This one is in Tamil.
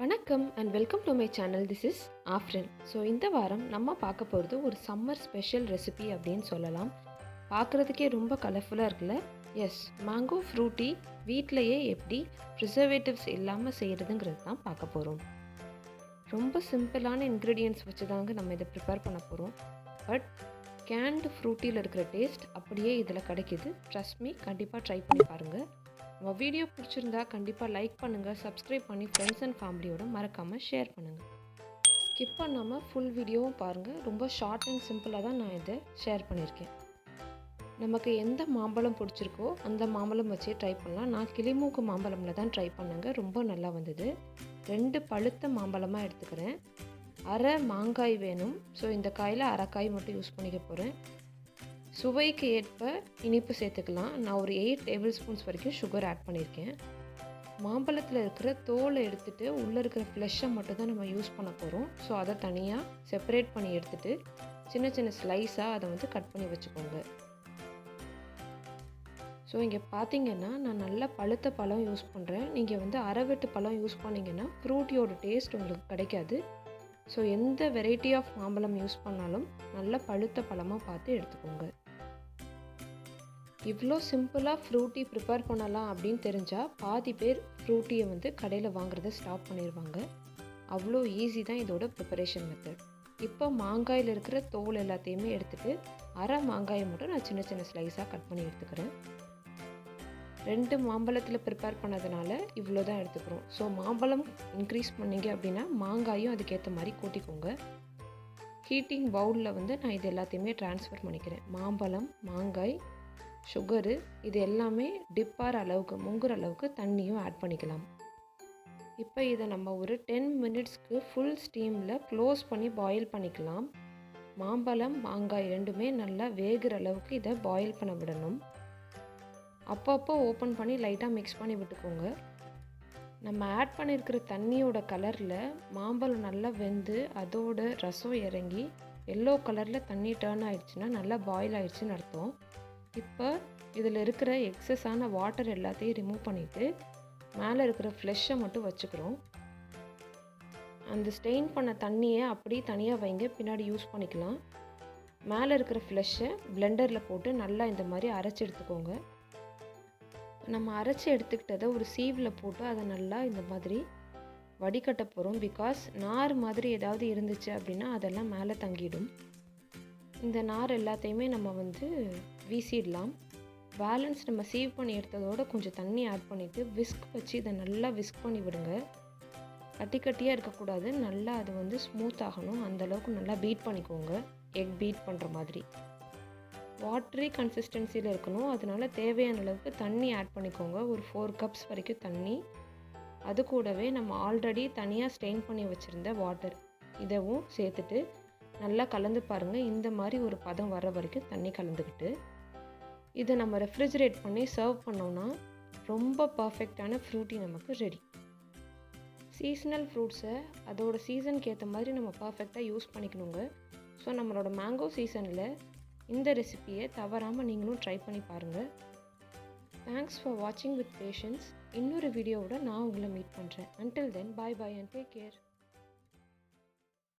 வணக்கம் and welcome to my channel. This is Afreen. So இந்த வாரம் நம்ம பார்க்க போகிறது ஒரு சம்மர் ஸ்பெஷல் ரெசிபி அப்படின்னு சொல்லலாம். பார்க்குறதுக்கே ரொம்ப கலர்ஃபுல்லாக இருக்குல்ல? எஸ், மேங்கோ ஃப்ரூட்டி வீட்டிலையே எப்படி ப்ரிசர்வேட்டிவ்ஸ் இல்லாமல் செய்கிறதுங்கிறது தான் பார்க்க போகிறோம். ரொம்ப சிம்பிளான இன்க்ரீடியன்ட்ஸ் வச்சு தாங்க நம்ம இதை ப்ரிப்பேர் பண்ண போகிறோம். பட் கேன்டு ஃப்ரூட்டியில் இருக்கிற டேஸ்ட் அப்படியே இதில் கிடைக்கிது. ட்ரஸ்ட் மீ, கண்டிப்பாக ட்ரை பண்ணி பாருங்கள். நம்ம வீடியோ பிடிச்சிருந்தா கண்டிப்பாக லைக் பண்ணுங்கள், சப்ஸ்கிரைப் பண்ணி ஃப்ரெண்ட்ஸ் அண்ட் ஃபேமிலியோட மறக்காமல் ஷேர் பண்ணுங்கள். ஸ்கிப் பண்ணாமல் ஃபுல் வீடியோவும் பாருங்கள். ரொம்ப ஷார்ட் அண்ட் சிம்பிளாக தான் நான் இதை ஷேர் பண்ணியிருக்கேன். நமக்கு எந்த மாம்பழம் பிடிச்சிருக்கோ அந்த மாம்பழம் வச்சே ட்ரை பண்ணலாம். நான் கிளிமூக்கு மாம்பழமில் தான் ட்ரை பண்ணேங்க. ரொம்ப நல்லா வந்தது. 2 பழுத்த மாம்பழமாக எடுத்துக்கிறேன். அரை மாங்காய் வேணும். ஸோ இந்த காயில் அரை காய் மட்டும் யூஸ் பண்ணிக்க போகிறேன். சுவைக்கு ஏற்ப இனிப்பு சேர்த்துக்கலாம். நான் ஒரு 8 டேபிள் ஸ்பூன்ஸ் வரைக்கும் சுகர் ஆட் பண்ணியிருக்கேன். மாம்பழத்தில் இருக்கிற தோலை எடுத்துகிட்டு உள்ளே இருக்கிற ஃப்ளெஷ்ஷை மட்டும் தான் நம்ம யூஸ் பண்ண போகிறோம். ஸோ அதை தனியாக செப்பரேட் பண்ணி எடுத்துகிட்டு சின்ன சின்ன ஸ்லைஸாக அதை கட் பண்ணி வச்சுக்கோங்க. ஸோ இங்கே பார்த்தீங்கன்னா நான் நல்ல பழுத்த பழம் யூஸ் பண்ணுறேன். நீங்கள் அரை வெட்டு பழம் யூஸ் பண்ணிங்கன்னா ஃப்ரூட்டியோட டேஸ்ட் உங்களுக்கு கிடைக்காது. ஸோ எந்த வெரைட்டி ஆஃப் மாம்பழம் யூஸ் பண்ணாலும் நல்ல பழுத்த பழமாக பார்த்து எடுத்துக்கோங்க. இவ்வளோ சிம்பிளாக ஃப்ரூட்டி ப்ரிப்பேர் பண்ணலாம் அப்படின்னு தெரிஞ்சால் பாதி பேர் ஃப்ரூட்டியை கடையில் வாங்குறத ஸ்டாப் பண்ணிடுவாங்க. அவ்வளோ ஈஸி தான் இதோட ப்ரிப்பரேஷன் மெத்தட். இப்போ மாங்காயில் இருக்கிற தோல் எல்லாத்தையுமே எடுத்துகிட்டு அரை மாங்காயை மட்டும் நான் சின்ன சின்ன ஸ்லைஸாக கட் பண்ணி எடுத்துக்கிறேன். 2 மாம்பழத்தில் ப்ரிப்பேர் பண்ணதுனால இவ்வளோ தான் எடுத்துக்கிறோம். ஸோ மாம்பழம் இன்க்ரீஸ் பண்ணிங்க அப்படின்னா மாங்காயும் அதுக்கேற்ற மாதிரி கூட்டிக்கோங்க. ஹீட்டிங் பவுலில் நான் இது எல்லாத்தையுமே ட்ரான்ஸ்ஃபர் பண்ணிக்கிறேன். மாம்பழம், மாங்காய், சுகரு இது எல்லாமே டிப்பார் அளவுக்கு முங்குற அளவுக்கு தண்ணியும் ஆட் பண்ணிக்கலாம். இப்போ இதை நம்ம ஒரு 10 மினிட்ஸ்க்கு ஃபுல் ஸ்டீமில் க்ளோஸ் பண்ணி பாயில் பண்ணிக்கலாம். மாம்பழம், மாங்காய் ரெண்டுமே நல்லா வேகிற அளவுக்கு இதை பாயில் பண்ண விடணும். அப்பப்போ ஓப்பன் பண்ணி லைட்டாக மிக்ஸ் பண்ணி விட்டுக்கோங்க. நம்ம ஆட் பண்ணியிருக்கிற தண்ணியோட கலரில் மாம்பழம் நல்லா வெந்து அதோட ரசம் இறங்கி எல்லோ கலரில் தண்ணி டர்ன் ஆகிடுச்சுன்னா நல்லா பாயில் ஆகிடுச்சின்னு அர்த்தம். இப்போ இதில் இருக்கிற எக்ஸஸான வாட்டர் எல்லாத்தையும் ரிமூவ் பண்ணிவிட்டு மேலே இருக்கிற ஃப்ளெஷ்ஷை மட்டும் வச்சுக்கிறோம். அந்த ஸ்டெயின் பண்ண தண்ணியை அப்படியே தனியாக வைங்க, பின்னாடி யூஸ் பண்ணிக்கலாம். மேலே இருக்கிற ஃப்ளெஷ்ஷை பிளெண்டரில் போட்டு நல்லா இந்த மாதிரி அரைச்சி எடுத்துக்கோங்க. நம்ம அரைச்சி எடுத்துக்கிட்டதை ஒரு சீவில் போட்டு அதை நல்லா இந்த மாதிரி வடிகட்ட போகிறோம். பிகாஸ் நார் மாதிரி ஏதாவது இருந்துச்சு அப்படின்னா அதெல்லாம் மேலே தங்கிடும். இந்த நார் எல்லாத்தையுமே நம்ம வீசிடலாம். பேலன்ஸ் நம்ம சீவ் பண்ணி எடுத்ததோட கொஞ்சம் தண்ணி ஆட் பண்ணிவிட்டு விஸ்க் வச்சு இதை நல்லா விஸ்க் பண்ணி விடுங்க. கட்டி கட்டியாக இருக்கக்கூடாது, நல்லா அது ஸ்மூத் ஆகணும். அந்தளவுக்கு நல்லா பீட் பண்ணிக்கோங்க, எக் பீட் பண்ணுற மாதிரி. வாட்டரி கன்சிஸ்டன்சியில் இருக்கணும். அதனால தேவையான அளவுக்கு தண்ணி ஆட் பண்ணிக்கோங்க. ஒரு 4 கப்ஸ் வரைக்கும் தண்ணி. அது கூடவே நம்ம ஆல்ரெடி தனியாக ஸ்டெயின் பண்ணி வச்சுருந்த வாட்டர் இதவும் சேர்த்துட்டு நல்லா கலந்து பாருங்கள். இந்த மாதிரி ஒரு பதம் வர வரைக்கும் தண்ணி கலந்துக்கிட்டு இதை நம்ம ரெஃப்ரிஜரேட் பண்ணி சர்வ் பண்ணோன்னா ரொம்ப பர்ஃபெக்டான ஃப்ரூட்டி நமக்கு ரெடி. சீசனல் ஃப்ரூட்ஸை அதோட சீசனுக்கு ஏற்ற மாதிரி நம்ம பர்ஃபெக்டாக யூஸ் பண்ணிக்கணுங்க. ஸோ நம்மளோட மேங்கோ சீசனில் இந்த ரெசிபியை தவறாமல் நீங்களும் ட்ரை பண்ணி பாருங்கள். தேங்க்ஸ் ஃபார் வாட்சிங் வித் பேஷன்ஸ். இன்னொரு வீடியோவோட நான் உங்களை மீட் பண்ணுறேன். Until then, bye bye and take care.